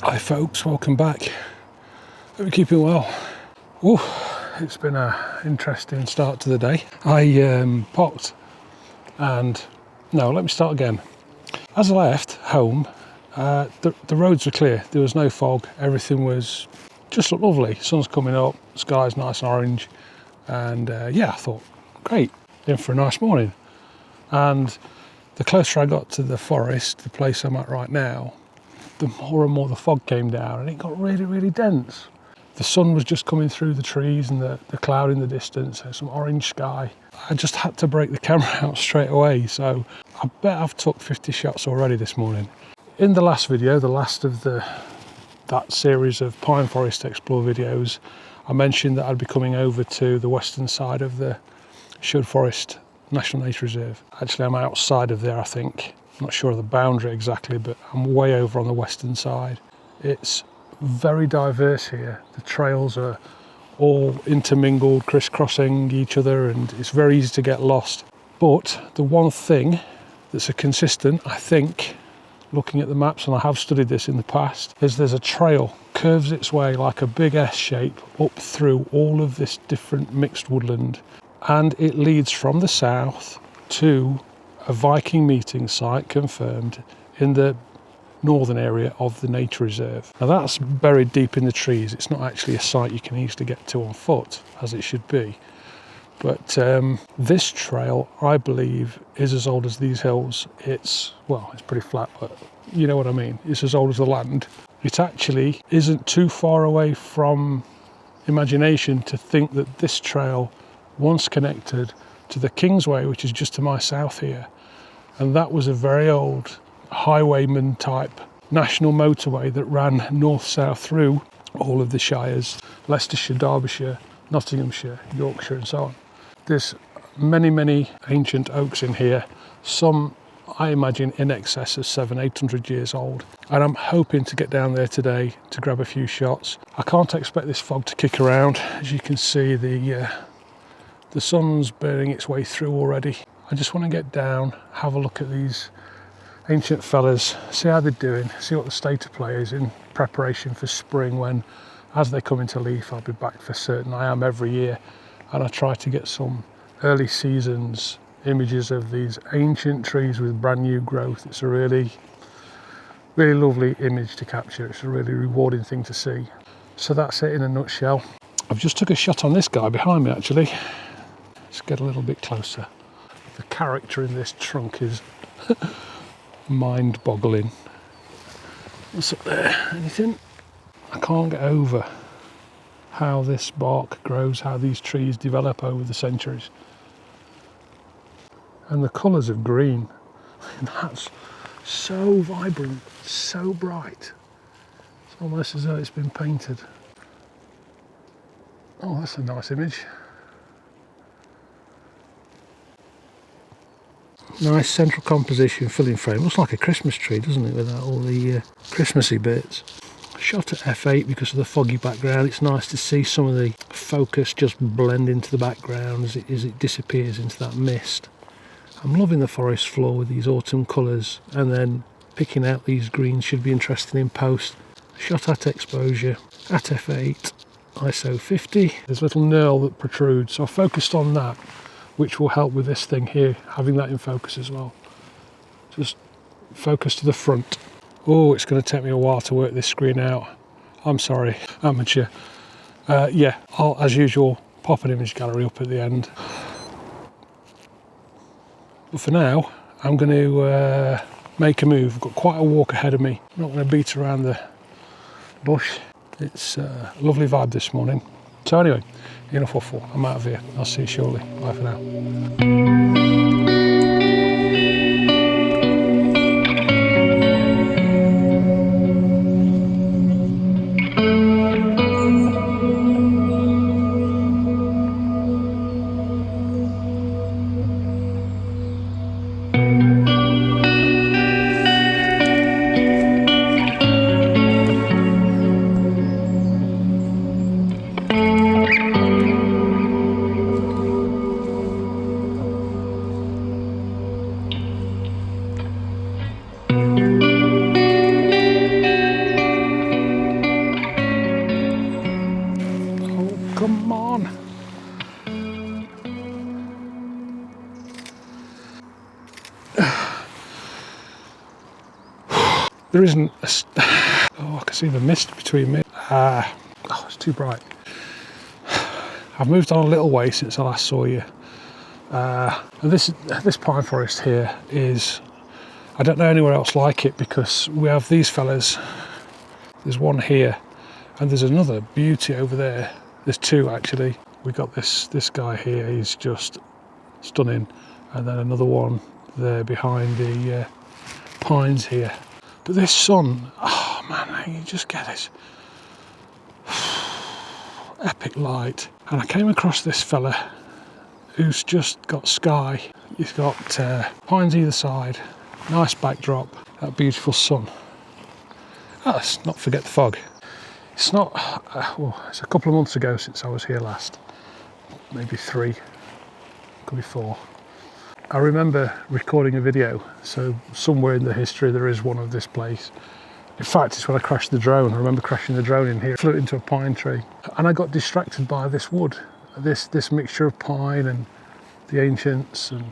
Hi folks, welcome back. Hope you're keeping well. Ooh, it's been an interesting start to the day. I parked and, no, let me start again. As I left home, the roads were clear, there was no fog, everything was just looked lovely. Sun's coming up, sky's nice and orange, and yeah, I thought, great, in for a nice morning. And the closer I got to the forest, the place I'm at right now, the more and more the fog came down and it got really, really dense. The sun was just coming through the trees and the cloud in the distance, and some orange sky. I just had to break the camera out straight away, so I bet I've took 50 shots already this morning. In the last video, the last of that series of Pine Forest Explore videos, I mentioned that I'd be coming over to the western side of the Sherwood Forest National Nature Reserve. Actually, I'm outside of there, I think. I'm not sure of the boundary exactly, but I'm way over on the western side. It's very diverse here. The trails are all intermingled, crisscrossing each other, and it's very easy to get lost. But the one thing that's a consistent, I think, looking at the maps, and I have studied this in the past, is there's a trail curves its way like a big S shape up through all of this different mixed woodland, and it leads from the south to a Viking meeting site confirmed in the northern area of the nature reserve. Now that's buried deep in the trees. It's not actually a site you can easily get to on foot, as it should be. But this trail, I believe, is as old as these hills. It's pretty flat, but you know what I mean. It's as old as the land. It actually isn't too far away from imagination to think that this trail once connected to the Kingsway, which is just to my south here. And that was a very old highwayman type national motorway that ran north-south through all of the shires, Leicestershire, Derbyshire, Nottinghamshire, Yorkshire and so on. There's many, many ancient oaks in here, some I imagine in excess of 700-800 years old. And I'm hoping to get down there today to grab a few shots. I can't expect this fog to kick around. As you can see, the sun's burning its way through already. I just want to get down, have a look at these ancient fellas, see how they're doing, see what the state of play is in preparation for spring, when, as they come into leaf, I'll be back for certain. I am every year, and I try to get some early seasons images of these ancient trees with brand new growth. It's a really, really lovely image to capture. It's a really rewarding thing to see. So that's it in a nutshell. I've just took a shot on this guy behind me actually. Let's get a little bit closer. The character in this trunk is mind-boggling. What's up there? Anything? I can't get over how this bark grows, how these trees develop over the centuries. And the colours of green, that's so vibrant, so bright. It's almost as though it's been painted. Oh, that's a nice image. Nice central composition, filling frame. Looks like a Christmas tree, doesn't it, without all the Christmassy bits. Shot at f8 because of the foggy background. It's nice to see some of the focus just blend into the background as it disappears into that mist. I'm loving the forest floor with these autumn colours, and then picking out these greens should be interesting in post. Shot at exposure, at f8, ISO 50. There's a little knurl that protrudes, so I focused on that, which will help with this thing here, having that in focus as well. Just focus to the front. Oh, it's going to take me a while to work this screen out. I'm sorry, amateur. Yeah, I'll, as usual, pop an image gallery up at the end. But for now, I'm going to make a move. I've got quite a walk ahead of me. I'm not going to beat around the bush. It's a lovely vibe this morning. So anyway, enough waffle. I'm out of here. I'll see you shortly. Bye for now. There isn't a... Oh, I can see the mist between me. Oh, it's too bright. I've moved on a little way since I last saw you. And this pine forest here is... I don't know anywhere else like it, because we have these fellas. There's one here, and there's another beauty over there. There's two actually. We've got this guy here, he's just stunning. And then another one there behind the pines here. But this sun, oh man, you just get this epic light. And I came across this fella who's just got sky. He's got pines either side, nice backdrop, that beautiful sun. Let's not forget the fog. It's not, well, it's a couple of months ago since I was here last. Maybe 3, could be 4. I remember recording a video, so somewhere in the history there is one of this place. In fact, it's when I crashed the drone. I remember crashing the drone in here, flew into a pine tree, and I got distracted by this wood, this mixture of pine and the ancients and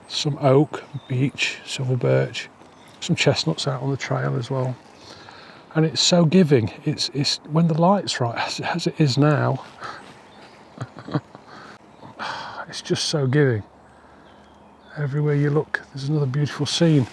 some oak, beech, silver birch, some chestnuts out on the trail as well. And it's so giving. It's when the light's right, as it is now. It's just so giving. Everywhere you look, there's another beautiful scene.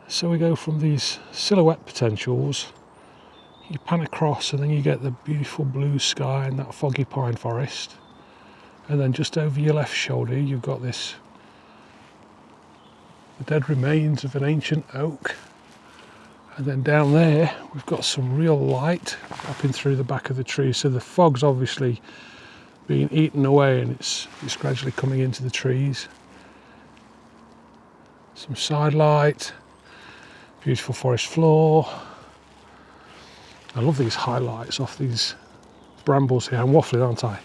So we go from these silhouette potentials, you pan across, and then you get the beautiful blue sky and that foggy pine forest. And then just over your left shoulder, you've got the dead remains of an ancient oak. And then down there, we've got some real light popping through the back of the tree. So the fog's obviously being eaten away, and it's gradually coming into the trees. Some side light, beautiful forest floor. I love these highlights off these brambles here. I'm waffling, aren't I?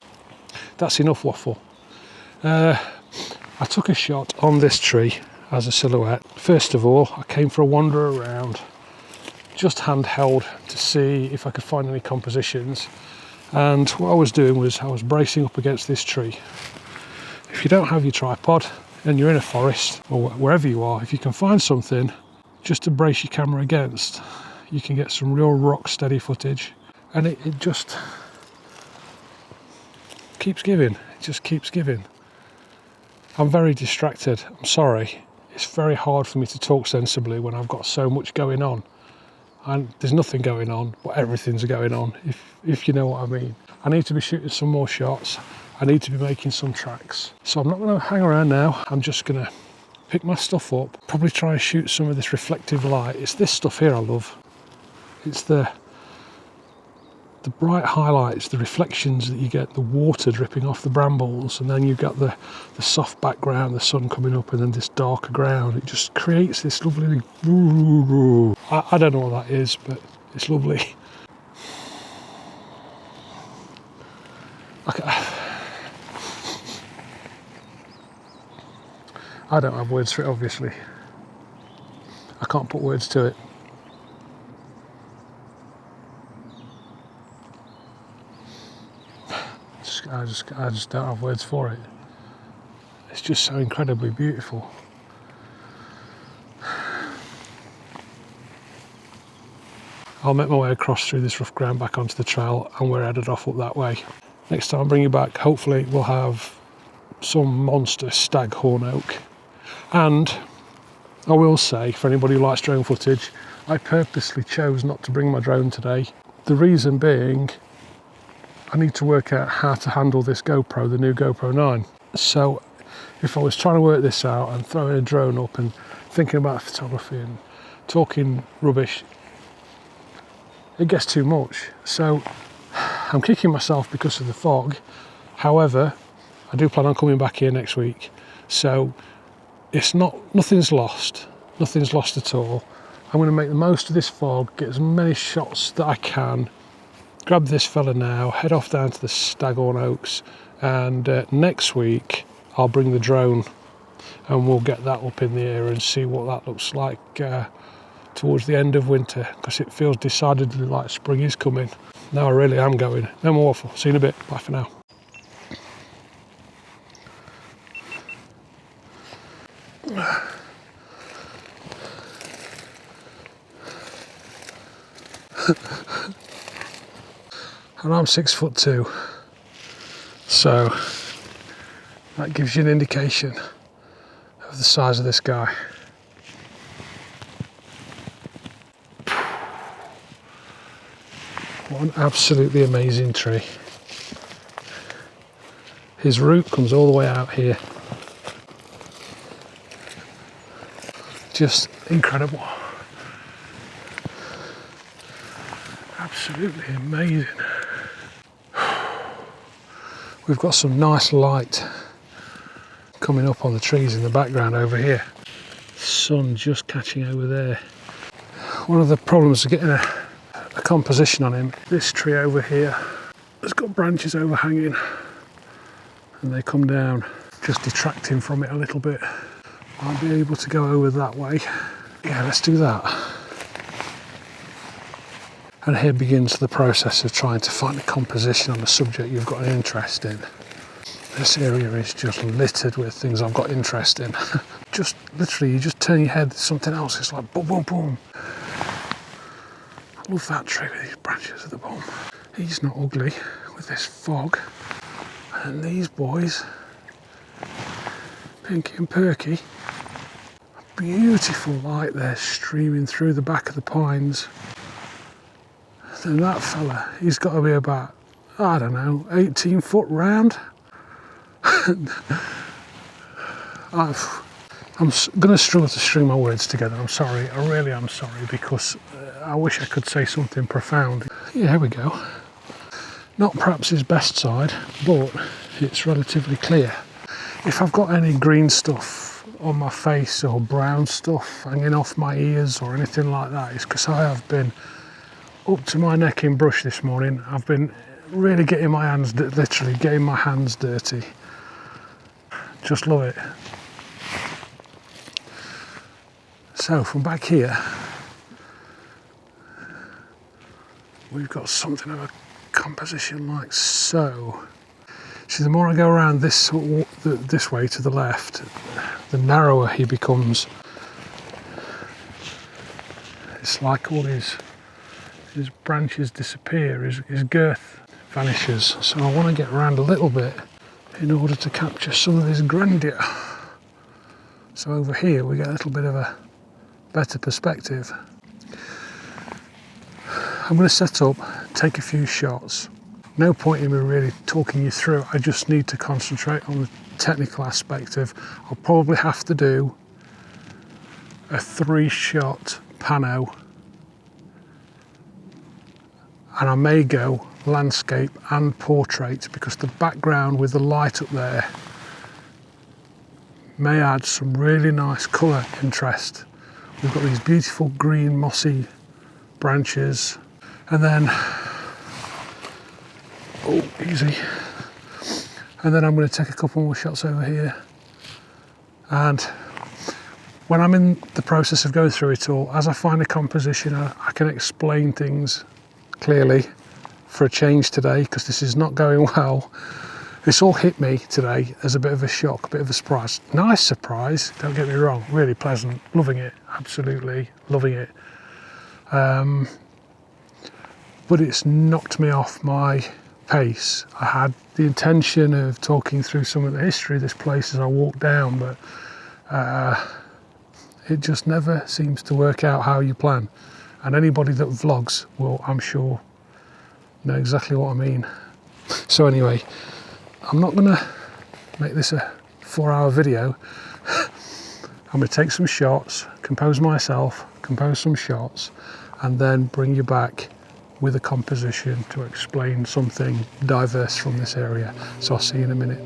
That's enough waffle. I took a shot on this tree as a silhouette. First of all, I came for a wander around, just handheld to see if I could find any compositions. And what I was doing was I was bracing up against this tree. If you don't have your tripod and you're in a forest or wherever you are, if you can find something just to brace your camera against, you can get some real rock steady footage. And it just keeps giving. It just keeps giving. I'm very distracted. I'm sorry. It's very hard for me to talk sensibly when I've got so much going on. And there's nothing going on, but everything's going on, if you know what I mean. I need to be shooting some more shots. I need to be making some tracks. So I'm not going to hang around now. I'm just going to pick my stuff up, probably try and shoot some of this reflective light. It's this stuff here I love. It's the bright highlights, the reflections that you get, the water dripping off the brambles, and then you've got the soft background, the sun coming up, and then this darker ground. It just creates this lovely... I don't know what that is, but it's lovely. I don't have words for it, obviously. I can't put words to it. I just don't have words for it. It's just so incredibly beautiful. I'll make my way across through this rough ground back onto the trail, and we're headed off up that way. Next time I bring you back, hopefully we'll have some monster staghorn oak. And I will say, for anybody who likes drone footage, I purposely chose not to bring my drone today. The reason being, I need to work out how to handle this GoPro, the new GoPro 9. So if I was trying to work this out and throwing a drone up and thinking about photography and talking rubbish, it gets too much. So I'm kicking myself because of the fog. However, I do plan on coming back here next week. So nothing's lost at all. I'm going to make the most of this fog, get as many shots that I can, grab this fella now, head off down to the Staghorn Oaks, and next week I'll bring the drone and we'll get that up in the air and see what that looks like towards the end of winter, because it feels decidedly like spring is coming. Now I really am going. No more waffle. See you in a bit. Bye for now. And I'm 6'2", so that gives you an indication of the size of this guy. What an absolutely amazing tree. His root comes all the way out here. Just incredible. Absolutely amazing. We've got some nice light coming up on the trees in the background over here. Sun just catching over there. One of the problems of getting a composition on him, this tree over here has got branches overhanging and they come down, just detracting from it a little bit. I'll be able to go over that way. Yeah, let's do that. And here begins the process of trying to find a composition on a subject you've got an interest in. This area is just littered with things I've got interest in. Just literally, you just turn your head to something else, it's like boom, boom, boom. I love that tree with these branches at the bottom. He's not ugly with this fog. And these boys, Pinky and Perky, beautiful light there streaming through the back of the pines. And that fella, he's got to be about, I don't know, 18 foot round. I'm going to struggle to string my words together. I'm sorry, I really am sorry, because I wish I could say something profound. Yeah, here we go. Not perhaps his best side, but it's relatively clear. If I've got any green stuff on my face or brown stuff hanging off my ears or anything like that, it's because I have been up to my neck in brush this morning. I've been really getting my hands, literally getting my hands dirty. Just love it. So from back here, we've got something of a composition like so. See, the more I go around this way to the left, the narrower he becomes. It's like all his branches disappear, his girth vanishes. So I want to get around a little bit in order to capture some of this grandeur. So over here we get a little bit of a better perspective. I'm going to set up, take a few shots. No point in me really talking you through it. I just need to concentrate on the technical aspect of, I'll probably have to do a 3-shot pano, and I may go landscape and portrait, because the background with the light up there may add some really nice colour interest. We've got these beautiful green mossy branches, and then, oh, easy. And then I'm going to take a couple more shots over here. And when I'm in the process of going through it all, as I find a composition, I can explain things clearly. For a change today, because this is not going well. This all hit me today as a bit of a shock, a bit of a surprise. Nice surprise, don't get me wrong, really pleasant, loving it, absolutely loving it. But it's knocked me off my pace. I had the intention of talking through some of the history of this place as I walked down, but it just never seems to work out how you plan. And anybody that vlogs will, I'm sure, know exactly what I mean. So anyway, I'm not going to make this a 4-hour video. I'm going to take some shots, compose myself, compose some shots, and then bring you back with a composition to explain something diverse from this area. So I'll see you in a minute.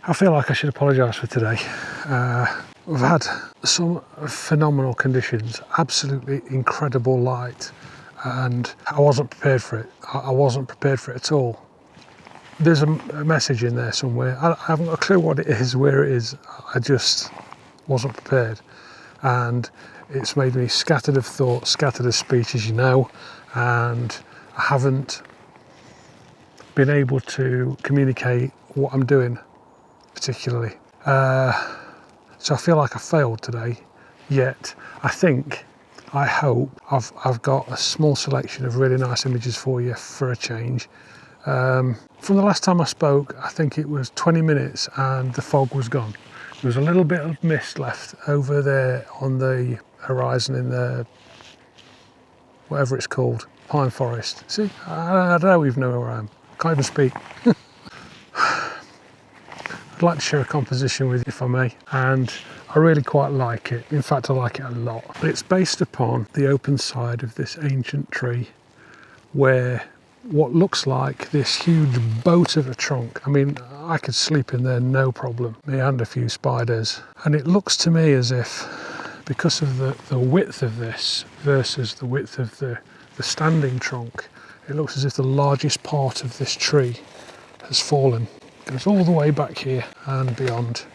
I feel like I should apologise for today. We've had some phenomenal conditions, absolutely incredible light, and I wasn't prepared for it. I wasn't prepared for it at all. There's a message in there somewhere. I haven't got a clue what it is, where it is. I just wasn't prepared. And it's made me scattered of thought, scattered of speech, as you know, and I haven't been able to communicate what I'm doing particularly. So I feel like I failed today, yet I hope I've got a small selection of really nice images for you for a change. From the last time I spoke, I think it was 20 minutes and the fog was gone. There was a little bit of mist left over there on the horizon in the, whatever it's called, pine forest. See, I don't even know where I am. Can't even speak. I'd like to share a composition with you if I may, and I really quite like it. In fact, I like it a lot. It's based upon the open side of this ancient tree where what looks like this huge boat of a trunk. I mean, I could sleep in there no problem, me and a few spiders. And it looks to me as if, because of the width of this versus the width of the standing trunk, it looks as if the largest part of this tree has fallen. It goes all the way back here and beyond.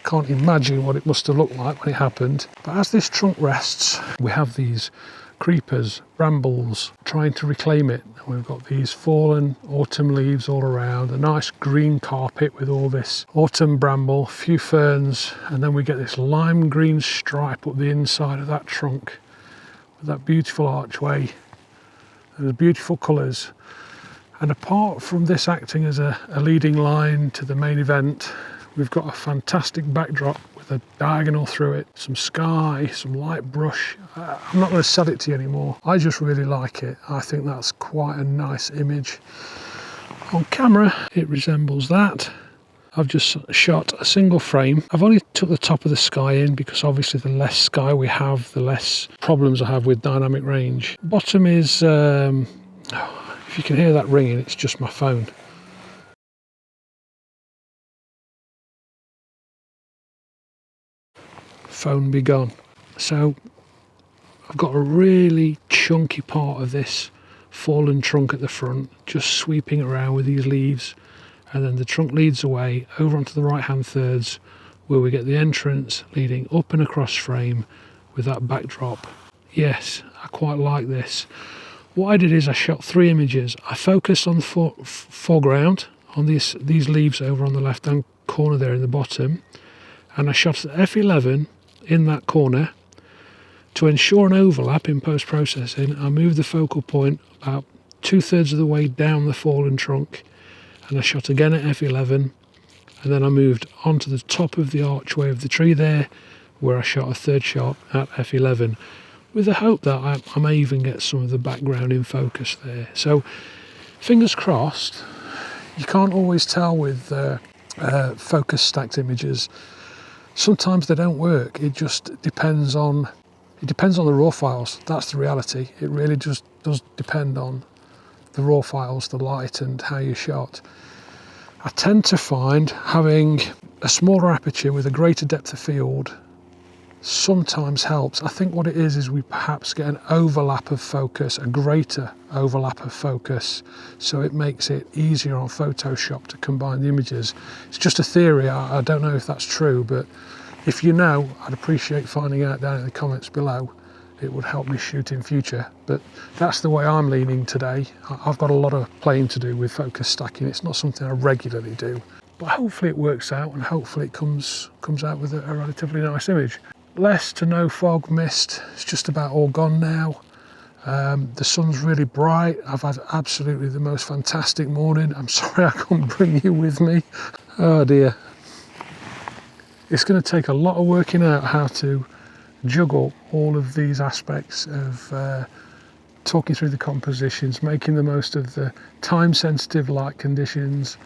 Can't imagine what it must have looked like when it happened. But as this trunk rests, we have these creepers, brambles, trying to reclaim it. And we've got these fallen autumn leaves all around, a nice green carpet with all this autumn bramble, a few ferns, and then we get this lime green stripe up the inside of that trunk with that beautiful archway. There's beautiful colours. And apart from this acting as a leading line to the main event, we've got a fantastic backdrop with a diagonal through it, some sky, some light brush. I'm not going to sell it to you anymore. I just really like it. I think that's quite a nice image. On camera, it resembles that. I've just shot a single frame. I've only took the top of the sky in because obviously the less sky we have, the less problems I have with dynamic range. Bottom is, if you can hear that ringing, it's just my phone. Phone be gone. So I've got a really chunky part of this fallen trunk at the front, just sweeping around with these leaves, and then the trunk leads away over onto the right hand thirds where we get the entrance leading up and across frame with that backdrop. Yes, I quite like this. What I did is I shot 3 images. I focused on the foreground, on these leaves over on the left hand corner there in the bottom, and I shot at f11 in that corner. To ensure an overlap in post-processing, I moved the focal point about 2/3 of the way down the fallen trunk, and I shot again at f11, and then I moved onto the top of the archway of the tree there, where I shot a 3rd shot at f11, with the hope that I may even get some of the background in focus there. So fingers crossed. You can't always tell with focus stacked images. Sometimes they don't work. It just depends on the raw files. That's the reality. It really just does depend on the raw files, the light and how you shot. I tend to find having a smaller aperture with a greater depth of field sometimes helps. I think what it is we perhaps get an overlap of focus, a greater overlap of focus, so it makes it easier on Photoshop to combine the images. It's just a theory. I don't know if that's true, but if you know, I'd appreciate finding out down in the comments below. It would help me shoot in future, but that's the way I'm leaning today. I've got a lot of playing to do with focus stacking. It's not something I regularly do, but hopefully it works out, and hopefully it comes out with a relatively nice image. Less to no fog, mist. It's just about all gone now. The sun's really bright. I've had absolutely the most fantastic morning. I'm sorry I couldn't bring you with me. Oh dear. It's going to take a lot of working out how to juggle all of these aspects of talking through the compositions, making the most of the time-sensitive light conditions,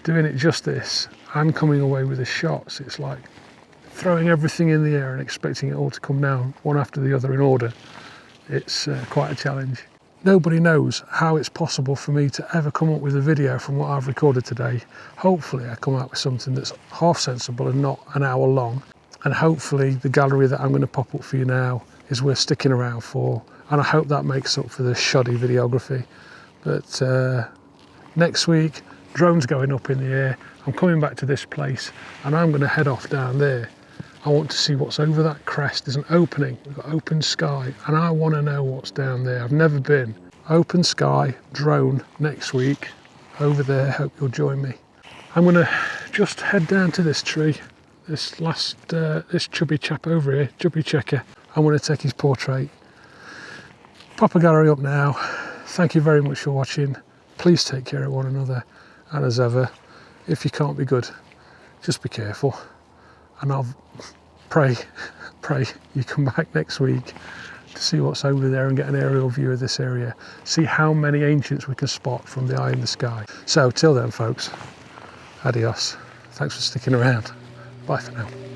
doing it justice, and coming away with the shots. It's like throwing everything in the air and expecting it all to come down one after the other in order. It's quite a challenge. Nobody knows how it's possible for me to ever come up with a video from what I've recorded today. Hopefully I come out with something that's half sensible and not an hour long. And hopefully the gallery that I'm going to pop up for you now is worth sticking around for, and I hope that makes up for the shoddy videography. But next week, drone's going up in the air. I'm coming back to this place and I'm going to head off down there. I want to see what's over that crest. There's an opening, we've got open sky, and I want to know what's down there. I've never been. Open sky, drone next week over there. Hope you'll join me. I'm going to just head down to this tree, this chubby chap over here, chubby checker. I'm going to take his portrait. Pop a gallery up now. Thank you very much for watching. Please take care of one another, and as ever, if you can't be good, just be careful. And I'll pray you come back next week to see what's over there and get an aerial view of this area. See how many ancients we can spot from the eye in the sky. So till then, folks, adios. Thanks for sticking around. Bye for now.